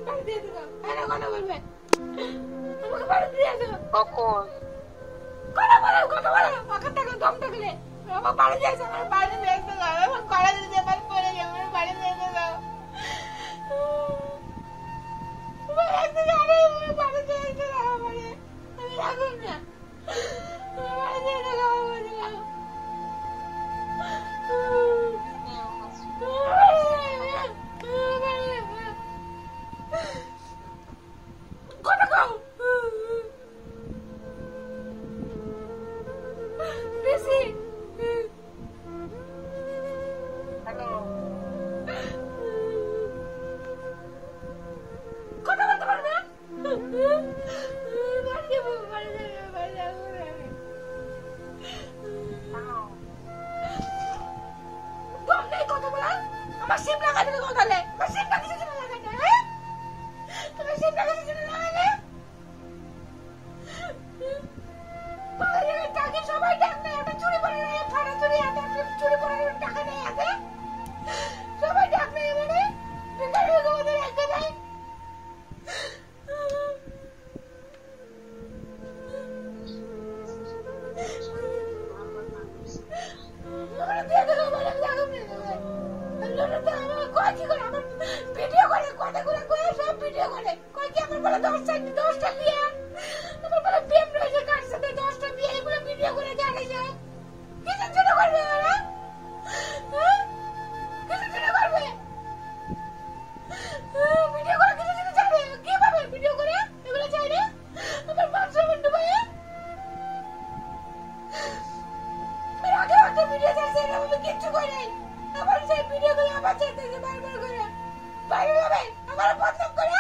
বাড়ি দিয়ে দেবো কথা বলবে আমাকে বাড়ি দিয়ে দেবো কখন কথা বলো ওখান থেকে দম থাকলে আমার বাড়ি দিয়েছে আমার বাড়ি দিয়ে দেবো আমার বাড়ি দিয়ে আমার পড়ে যাবে আমার বাড়ি দিয়ে দেবো একদিন আরে বাড়ি দিয়ে দেবো আমি রাখুন না বাড়ি দিয়ে দেবো আমার সিম লাগাই দিলে কথা বলে আমার সিমটা কিছু ছিল লাগাই না হ্যাঁ তোমার সিমটা কিছু ছিল লাগাই না পারে টাকা সবাই ডাক না এটা চুরি করে না ফাড়া চুরি আছে চুরি করে টাকা নেই আছে সবাই ডাক নেই মানে বেকার হয়ে গেছে একটা নাই আমরা দিয়ে দেবো বলে লাগাম নেই ভিডিও করে কথা করে সব ভিডিও করে কয় কি আমার বলে 10টা বিয়ে আমার বলে প্রেম রয়েছে কার সাথে 10টা বিয়ে এগুলো ভিডিও করে জানে যায় কিছু ছোট করবে ওরা কিছু ছোট করবে ভিডিও করে কিছু ছোট চাইবে কি পাবে ভিডিও করে এগুলো চাইলে আমার মান সম্মান ডুবাই আগে একটা ভিডিও চাইছে আমি কিচ্ছু করি নাই আমার সেই ভিডিওগুলো আমার চাইতেছে বারবার করে বাইরে যাবে আমার বদনাম করে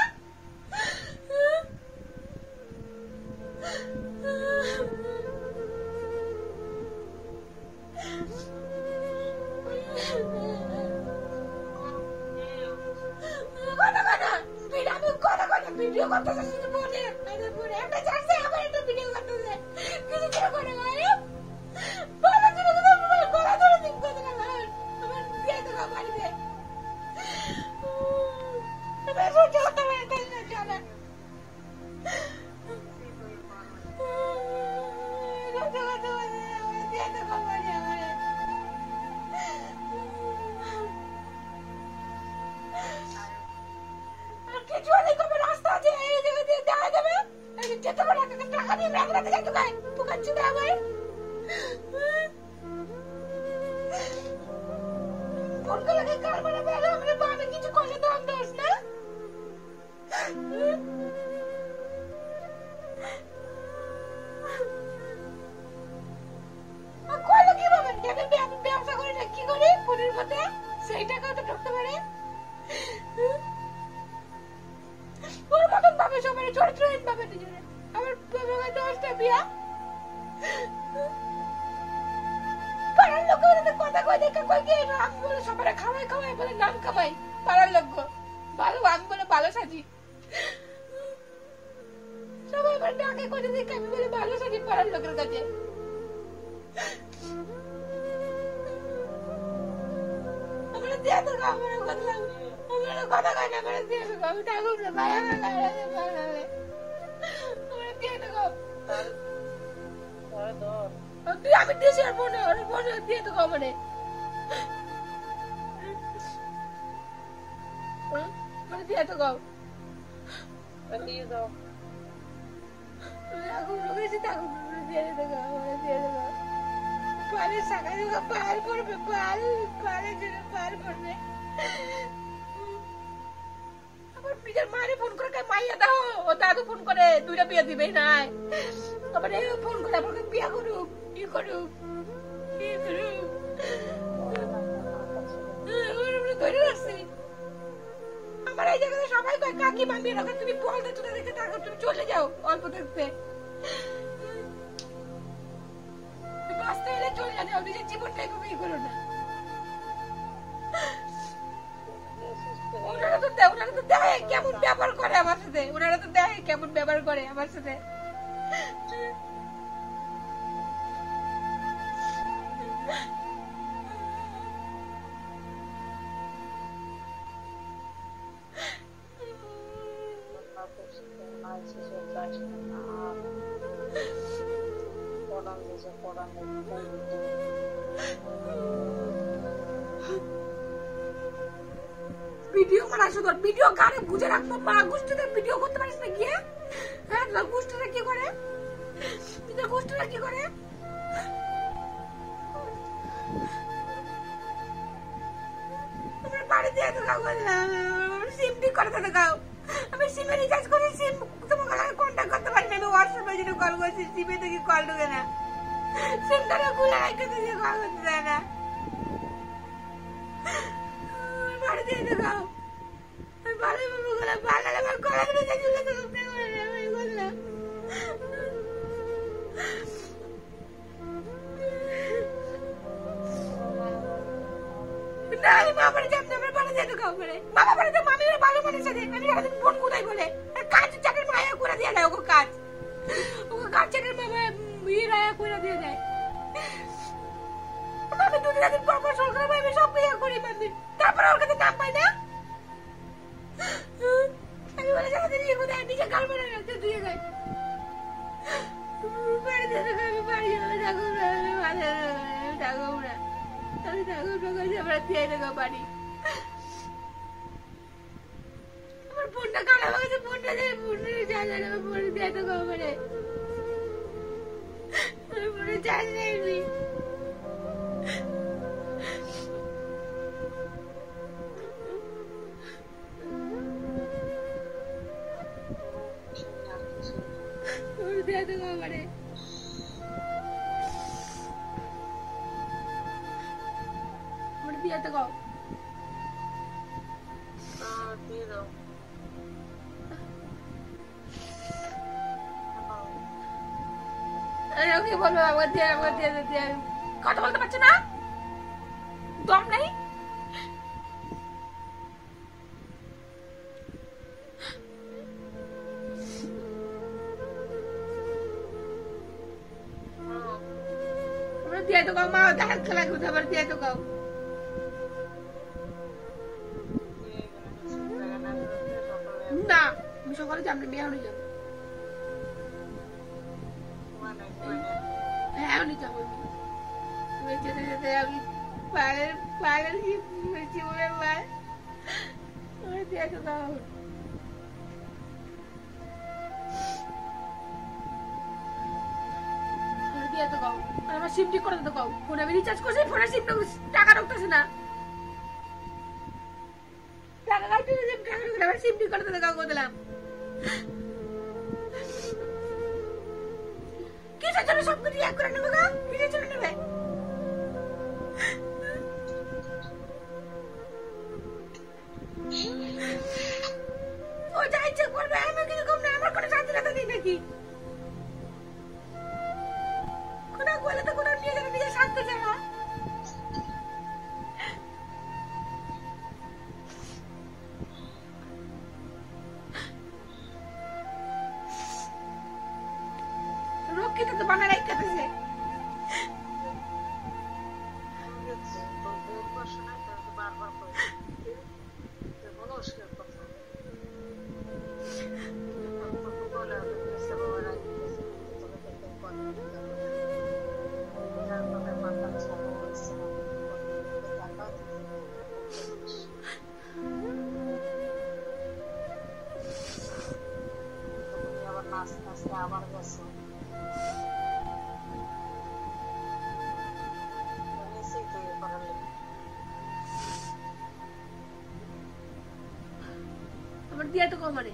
ভিডিও করতেছে শুধু বলে একটা চাইছে আবার একটা ভিডিও করতেছে কিছু করে করে বলা ছিল গলা ধরে দিন কথা না আমার দিয়ে দেবো বাড়িতে এবার সহ্য করতে পারে তাই না চলে দিয়ে দেবো বাড়ি আমার কিছু হলে কবে রাস্তা আছে এই জায়গা দিয়ে দেখা যাবে যেতে পারে টাকা দিয়ে ব্যাংলাতে যাইতে গাই পোকার চুড়ে আমার ফোন করে কার মানে বেড়ে আমরা বামে কিছু করলে তো আমি দোষ না কইলো কি বাবা আমি ব্যবসা করি না কি করি ফোনের মধ্যে সেই টাকা তো ঢুকতে পারে ওর মতন ভাবে সবাই চরিত্রহীন ভাবে দুজনে আমার 10টা বিয়া পাড়ার লোক কথা কই দেখে কই কি আমি বলে সবাই খাওয়াই বলে নাম কামাই পাড়ার লোক ভালো আমি বলে ভালো সাজি সবাই আমার ডাকে করে দেখে আমি বলে ভালো সাজি পাড়ার লোকের কাছে আমরা দিয়ে তো আমার কথা কয় না আমরা দিয়ে তো আমি ঠাকুর না ভাই আমার দিয়ে তো আমি দিয়েছি আর মনে দিয়ে তো মানে মানে দিয়ে তো গাও দিয়ে দাও আগুন রয়েছে ঠাকুর দিয়ে তো গাও দিয়ে তো গাও পালে সাকা যোগা পাল পড়বে পালে জন্য পাল পড়বে আমার নিজের মারে ফোন করে মাইয়া দাও ও দাদু ফোন করে 2টা বিয়ে দিবে নাই আবার ফোন করে আমাকে বিয়া করুক ই করুক ধরে রাখছি আমার এই জায়গায় সবাই কয় কাকি মামি এরকম তুমি বলতে তুলে রেখে থাকো তুমি চলে যাও অল্প থাকতে বাঁচতে হলে চলে যাও নিজের জীবনটা এভাবে ই করো না ওনারা তো দেখে কেমন ব্যবহার করে আমার সাথে ওনারা তো দেখে কেমন ব্যবহার করে আমার সাথে ভিডিও করা শুধু ভিডিও গানে বুঝে রাখবো মা গোষ্ঠীতে ভিডিও করতে পারিস না গিয়ে হ্যাঁ তোর গোষ্ঠীরা কি করে তোর গোষ্ঠীরা কি করে বাড়ি দিয়ে দেখাও সিম ঠিক করে দেখাও আমি সিমে রিচার্জ করে সিম তোমাকে কন্ট্যাক্ট করতে পারি না আমি হোয়াটসঅ্যাপে জন্য কল করছি সিমে থেকে কল ঢুকে না সিমটা খুলে রাখতে দিয়ে কল করতে দেয় না বাড়ি দিয়ে দেখাও বাড়ি বাবুগুলো বানালে আমার কলা করে চলে করতে পারে আমি বললাম না আমি মা বাড়ি যাবো আমার বাড়ি দিয়ে দেখাও করে বাবা বাড়িতে মামির ভালো মানুষ আছে আমি সারাদিন ফোন কোথায় বলে কাজ চাকরি মায়া করে দিয়ে দেয় ওকে কাজ চাকরি মামা রায়া করে দিয়ে দেয় আমি দুদিন পর পর সরকার আমি সব ইয়ে করি মামি তারপরে ওর কাছে নাম পাই না আমি বলে সারাদিন ইয়ে কোথায় নিজে গাল মেরে রাখতে দিয়ে যায় বাড়ি দিয়ে দেখাও আমি বাড়ি যাবো ঠাকুর আমি ঠাকুর আমরা দিয়ে দেখাও বাড়ি আমার ফোনটা খারাপ হয়েছে ফোনটা চার্জ আমার ফোনে দিয়ে দেখাও মানে আমার ফোনে চার্জ নেই দিয়ে দেখাও মানে দিয়ে দেখাও দিয়ে দাও কি বলবো আমার দিয়ে কথা বলতে পারছো না দম নেই দিয়ে তো গাও মা দাঁত খেলা করতে আবার দিয়ে তো গাও না আমি সকালে যাবো না মেয়ে যাবো হ্যাঁ আমি যাবো যেতে যেতে আমি পায়ের জীবনের মায় দিয়ে তো গাও আমার সিম ঠিক করে দিতে কাও ফোনে আমি রিচার্জ করছি ফোনে সিম টাকা ঢুকতেছে না টাকা কাটতে সিম টাকা ঢুকলে আমার সিম ঠিক করে দিতে কাও দিলাম কিসের জন্য সব কিছু এক করে নেবে গা কিসের জন্য নেবে ও যা ইচ্ছে করবে আমি কিন্তু কম না আমার কোনো স্বাধীনতা নেই নাকি বলে তো কোনো নিয়ে যাবে নিজে শান্ত জায়গা রক্ষিত তো বানায় রাখতেছে আবার গেছে আমার দিয়া তো কমারে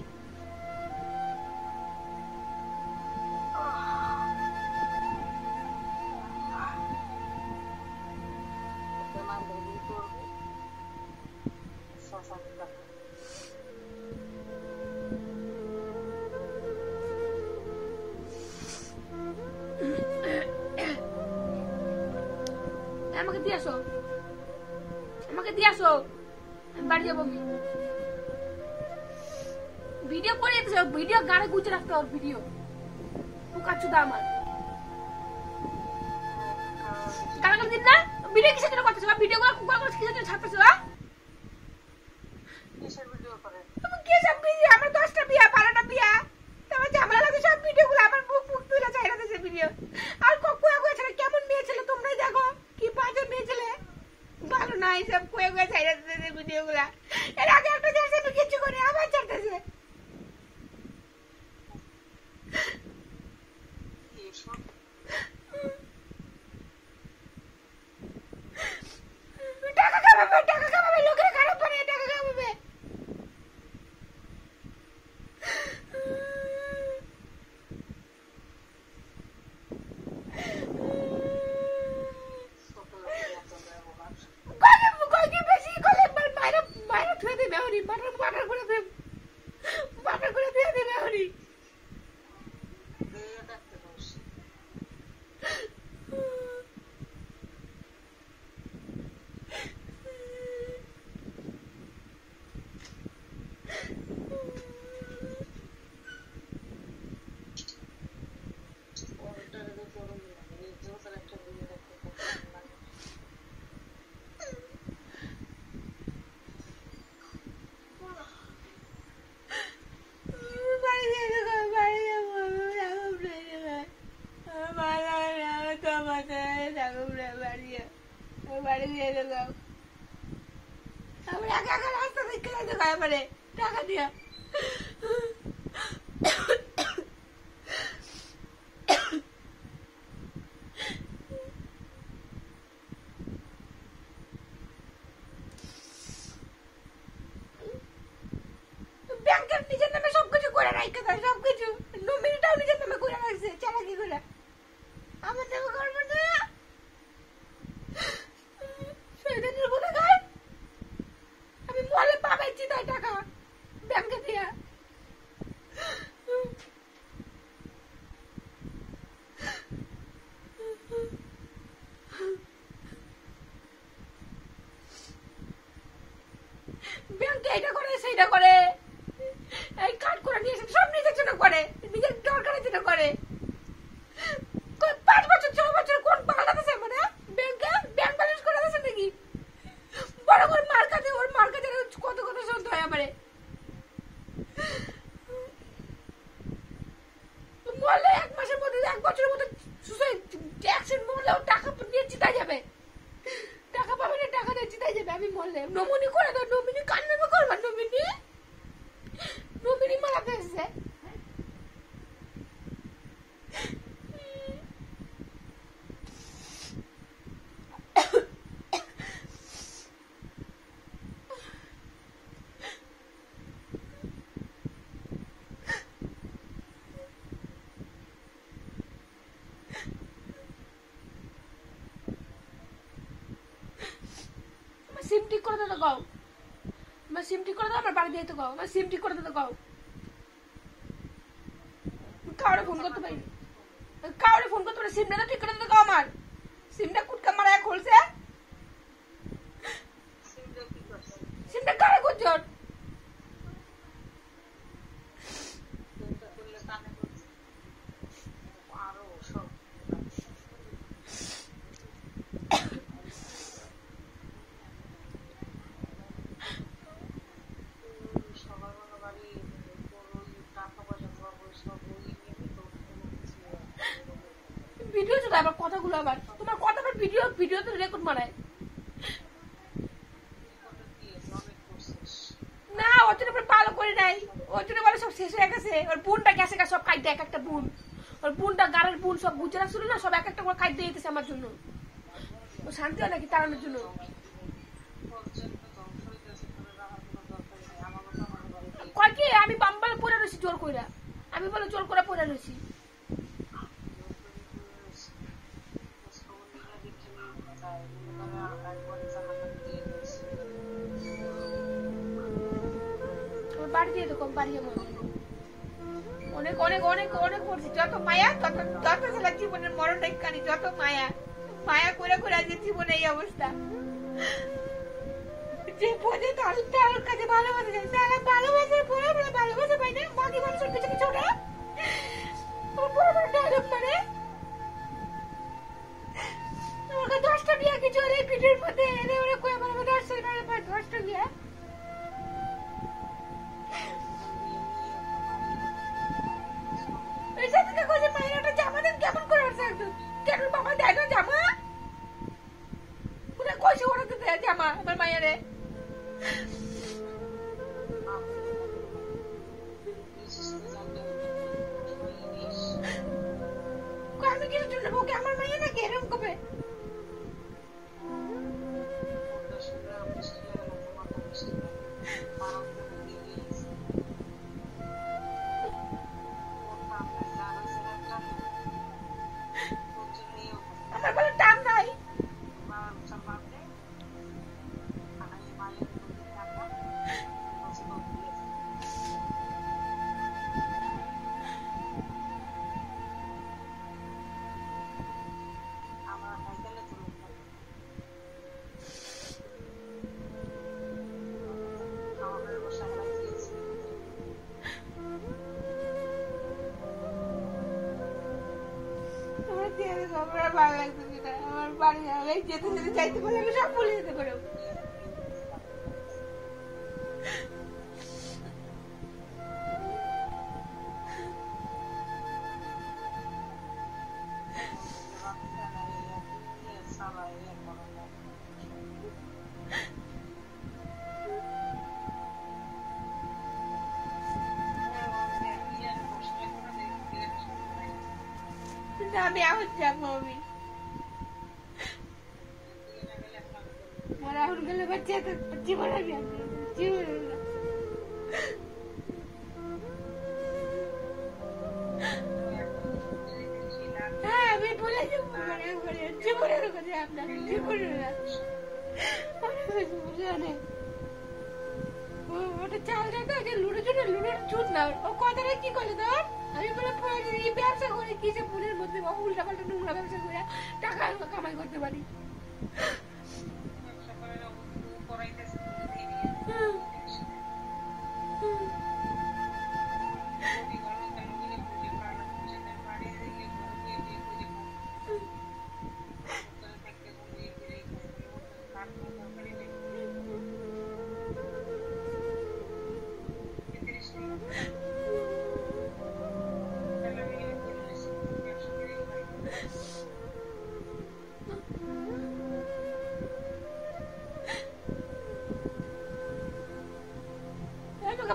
আমাকে দিয়ে আসো আমি বাড়ি যাবো ভিডিও করে ভিডিও গানে গুছে রাখতে হবে ভিডিও পোকাচুদা আমার কালকে দিন না ভিডিও কিসের জন্য করতেছো ভিডিও করে কিসের জন্য ছাড়তেছো কিসের ভিডিও করে তুমি কি সব বিয়ে আমার 10টা বিয়া 12টা বিয়া দিয়ে দিলাম আমি একা একা রাস্তা দেখে যাইতে গায়ে পারে টাকা দিয়া ব্যাংকের নিজের নামে সবকিছু করে রাখতে দেয় সবকিছু নমিনিটাও নিজের নামে করে রাখছে চালাকি করে আমার নামে করবো না শহীদের বলে গায় আমি মলে পাবাইছি তাই টাকা ব্যাংকে দিয়া ব্যাংকে এটা করে সেইটা করে এই কার্ড করে নিয়ে এসে সব নিজের জন্য করে নিজের দরকারের জন্য করে 5 বছর 6 বছর কোন পাল্টাতেছে মানে ব্যাংকে ব্যাংক ব্যালেন্স করে আছে নাকি বড় করে মার্কাতে ওর মার্কাতে কত কত শুনতে হয় আমারে মরলে 1 মাসের মধ্যে 1 বছরের মধ্যে সুসাইড অ্যাকশন মরলেও টাকা নিয়ে জিতা যাবে টাকা পাবে না টাকা দিয়ে জিতা যাবে আমি মরলে নমিনি করে দাও নমিনি কার নামে করবা নমিনি মারাতে এসেছে সিম ঠিক করে দিতে কও আমার সিম ঠিক করে দাও আমার বাড়ি দিয়ে তো কও আমার সিম ঠিক করে দিতে কও কাউরে ফোন করতে পারি সিমটা তো ঠিক করে দিতে কও আমার সিমটা কুটকা মারা খুলছে সিমটা কারে করছর ভিডিও চলে আবার কথাগুলো আবার তোমার কথা আবার ভিডিওতে রেকর্ড মারায় না ওর জন্য ভালো করে নাই ওর জন্য বলে সব শেষ হয়ে গেছে ওর বোনটা গেছে সব খাইতে এক একটা বোন ওর বোনটা গাড়ের বোন সব বুঝে রাখছিল না সব এক একটা করে খাইতে দিতেছে আমার জন্য ও শান্তি হয় নাকি তাড়ানোর জন্য কয় কি আমি বাম্বালে পড়ে রয়েছি জোর কইরা আমি বলে জোর করে পড়ে রয়েছি বাড়ি দিয়ে তো কম বাড়ি অনেক অনেক অনেক অনেক করছি যত মায়া তত ছেলে জীবনের মরণটাই কানি যত মায়া মায়া করে করে আজকে জীবনে এই অবস্থা যে বোঝে তার কাছে ভালোবাসা যায় তারা ভালোবাসে বড় বড় ভালোবাসা পাই না বাকি মানুষের পিছনে ছোট বড় বড় ডায়লগ মানে আমাকে 10টা বিয়া কিছু ওর এই পিঠের মধ্যে এনে ওরা কই আমার 10টা বিয়া কেমন করে কেন বাবা দেয় না জামা কইছে ওরা তো দেয় জামা আমার মায়ের আমি কিছু জন্য ওকে আমার মায়ের নাকি এরকম কবে আমার বলে টান নাই আমার ভালো লাগতেছে না আমার বাড়ি যেতে যেতে যাইতে পারলে আমি সব ভুলে যেতে পারো আমি এখন যাবো আমি রাহুল গেলে বাচ্চা জীবন আমি জীবন হ্যাঁ আমি বলে যাবো জীবনের কথা আপনার জীবনের ওটা চালটা তো লুডো চুট না ও কথাটা কি করলে তোর আমি বলে ব্যবসা করে কি যে পুলের মধ্যে উল্টা পাল্টা নোংরা ব্যবসা করে টাকা কামাই করতে পারি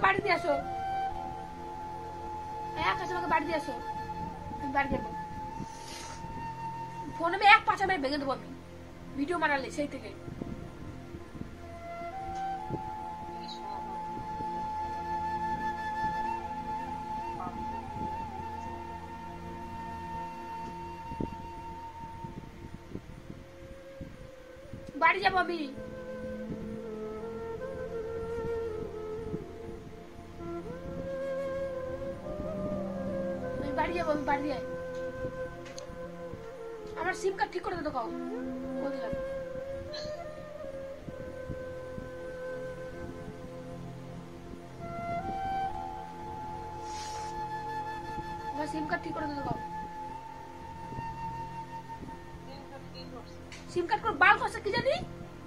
বাড়ি দিয়ে আসো আকাশ আমাকে বাড়ি দিয়ে আসো আমি বাড়ি যাবো ফোন আমি এক পাঁচ ভেঙে দেবো আমি ভিডিও মারালে সেই থেকে বাড়ি যাবো আমি বাড়ি যাবো আমি বাড়ি যাই আমার সিম কার্ড ঠিক করে দে তো কাউ দিলাম আমার সিম কার্ড ঠিক করে দে তো কাউ সিম কার্ড করে বাল করছে কি জানি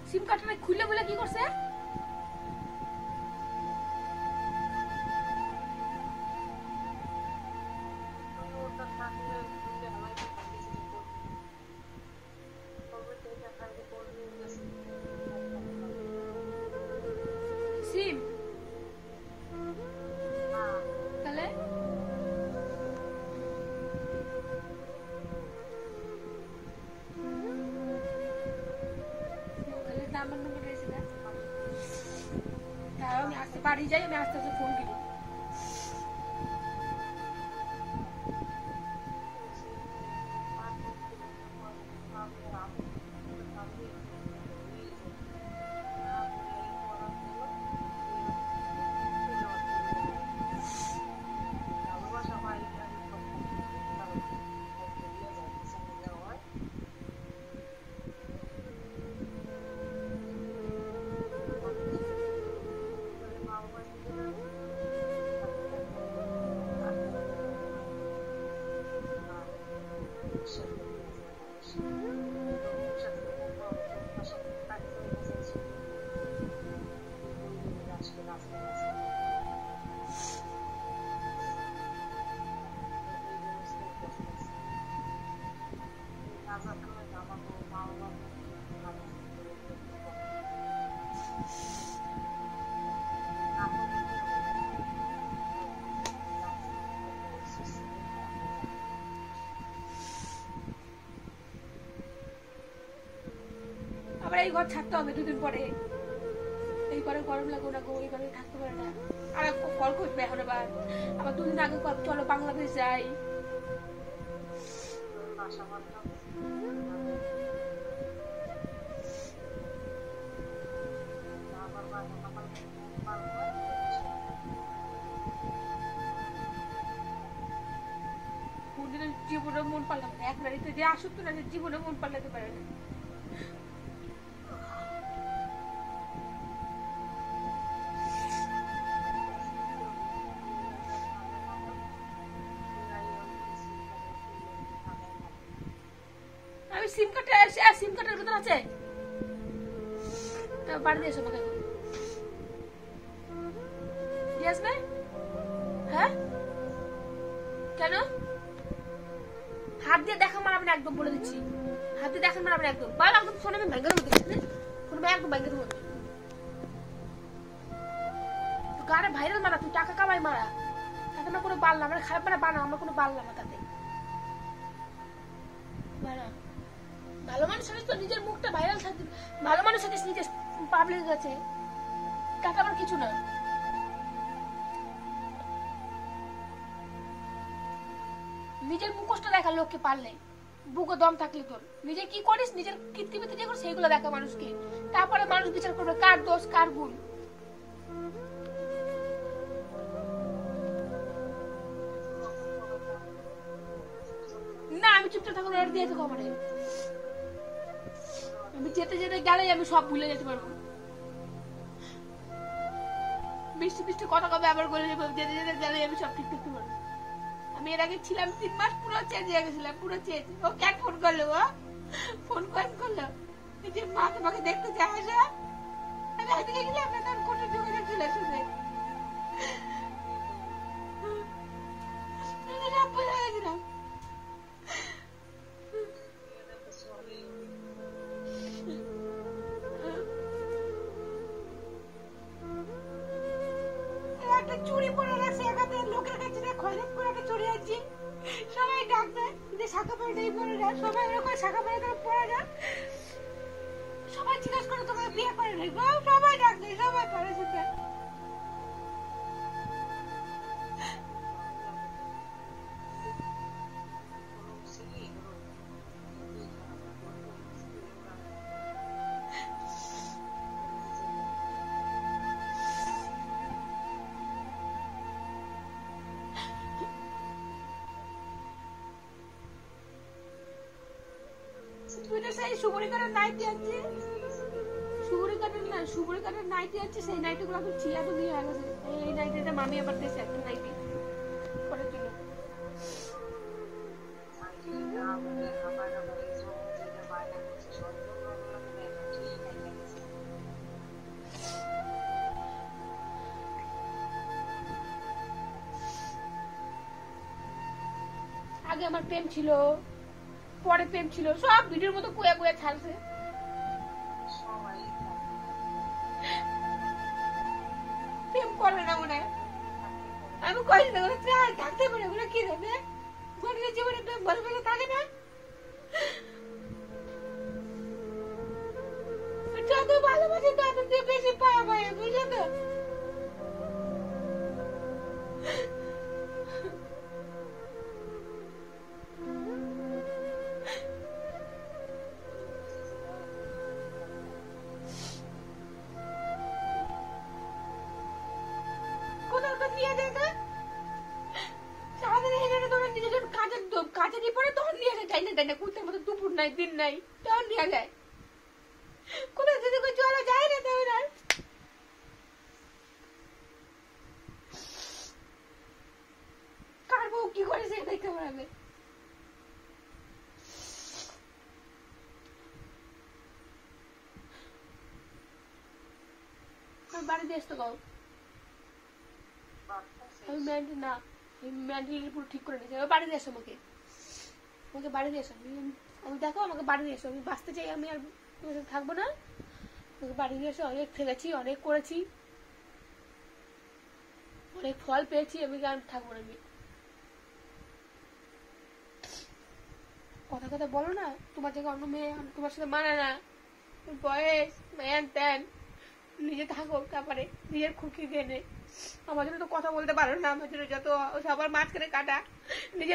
সিম কার্ডটা খুলে বলে কি করছে সিম তাহলে নাম্বার নম্বর রয়েছে না আমি আসতে বাড়ি যাই আমি আস্তে আস্তে ফোন দিবি এই ঘর ছাড়তে হবে দুদিন পরে এই ঘরে গরম লাগো না গো এই ঘরে থাকতে পারে না আর কল করবে এখন আবার দুদিন আগে চলো বাংলাদেশ যাই জীবনে মন পাল্লাতে এক নারীতে যে আসক্ত না জীবনে মন পাল্লাতে পারে না সিম কার্ডের কথা আছে বাড়ি দিয়ে এসো আমাকে দিয়ে আসবে হ্যাঁ কেন হাত দিয়ে দেখা মারাবেন একদম বলে দিচ্ছি হাত দিয়ে দেখা মারাবেন একদম বাল একদম ফোনে আমি ভেঙে দেবো ফোনে একদম ভেঙে দেবো গাড়ে ভাইরাল মারা তুই টাকা কামাই মারা তাতে আমার কোনো বাল না আমার খারাপ মারা বানা আমার কোনো বাল না তাতে ভালো মানুষ হলে তো নিজের মুখটা ভাইরাল থাকবে, ভালো মানুষ হলে নিজের পাবলিকের কাছে, টাকা আমার কিছু না। নিজের মুখোশটা দেখা লোককে পারলে, বুকে দম থাকলে তোর নিজে কি করিস, নিজের কীর্তিবিতে যে করিস সেইগুলো দেখা মানুষকে, তারপরে মানুষ বিচার করবে কার দোষ কার ভুল। না আমি চুপচাপ থাকবো, ওরা দিয়ে থাকো আমারে, আমি যেতে যেতে গেলেই আমি সব ভুলে যেতে পারবো। বৃষ্টি বৃষ্টি কথা কবে আবার বলে যাবো, যেতে যেতে গেলেই আমি সব ঠিক করতে পারবো। আমি এর আগে ছিলাম 3 মাস পুরো চেঞ্জ হয়ে গেছিলাম, পুরো চেঞ্জ। ও কেন ফোন করলো, ও ফোন করলো যে মা তোমাকে দেখতে চায় আসা, আমি আজকে গেছিলাম না, তার কোনো যোগাযোগ ছিল শুনে গেছিলাম। একটা চুরি পরে রাখছে এখানে, লোকের কাছে খয়রাত করে একটা চুরি আনছি, সবাই ডাক দেয় যে শাখা পরে নেই পরে না, সবাই ওরকম শাখা পরে পরে না, সবাই জিজ্ঞাসা করে তোমাকে বিয়ে করে নেই, সবাই ডাক দেয়, সবাই পরে সেটা। সুবরিকারের নাইটি আছে, সুবরিকারের নাইটি আছে, সেই নাইটি গুলো এখন চিয়া তো দিয়ে গেছে। এই নাইটিটা মামি আবার দিয়েছে একটা নাইটি পরের জন্য। আগে আমার প্রেম ছিল, পরে প্রেম ছিল, সব ভিডিওর মতো কুয়া কুয়া ছাড়ছে। প্রেম করে না মনে হয়, আমি কই না থাকতে পারে, ওগুলো কি জানে মানুষের জীবনে প্রেম ভালো ভালো থাকে না, যত ভালোবাসে তত বেশি পাওয়া পায়, বুঝলো তো। কাজে দিয়ে পরে তখন নিয়ে আসে, যাই না তাই না, কুত্তার মতো দুপুর নাই দিন নাই তখন নিয়ে যায়, কোথায় যদি চলা যায় না তখন আর। কার বউ কি করেছে দেখতে পারবে। বাড়িতে আসতে গাও, আমি মেন্টাল না, মেন্টালি পুরো ঠিক করে নিয়েছি। বাড়িতে এসো, আমাকে বাড়িতে এসো, আমি দেখো আমাকে বাড়িতে এসো, আমি বাঁচতে চাই, আমি আর থাকবো না, আমাকে বাড়িতে এসো। অনেক থেকেছি, অনেক করেছি, অনেক ফল পেয়েছি, আমি আর থাকবো না। আমি কথা কথা বলো না, তোমার জায়গায় অন্য মেয়ে তোমার সাথে মানা না, বয়স ম্যান ত্যান, নিজে থাকো, তারপরে নিজের খুশি জেনে। আমার জন্য তো কথা বলতে পারো না, আমার জন্য যত সবার মাঝখানে কাটা, নিজের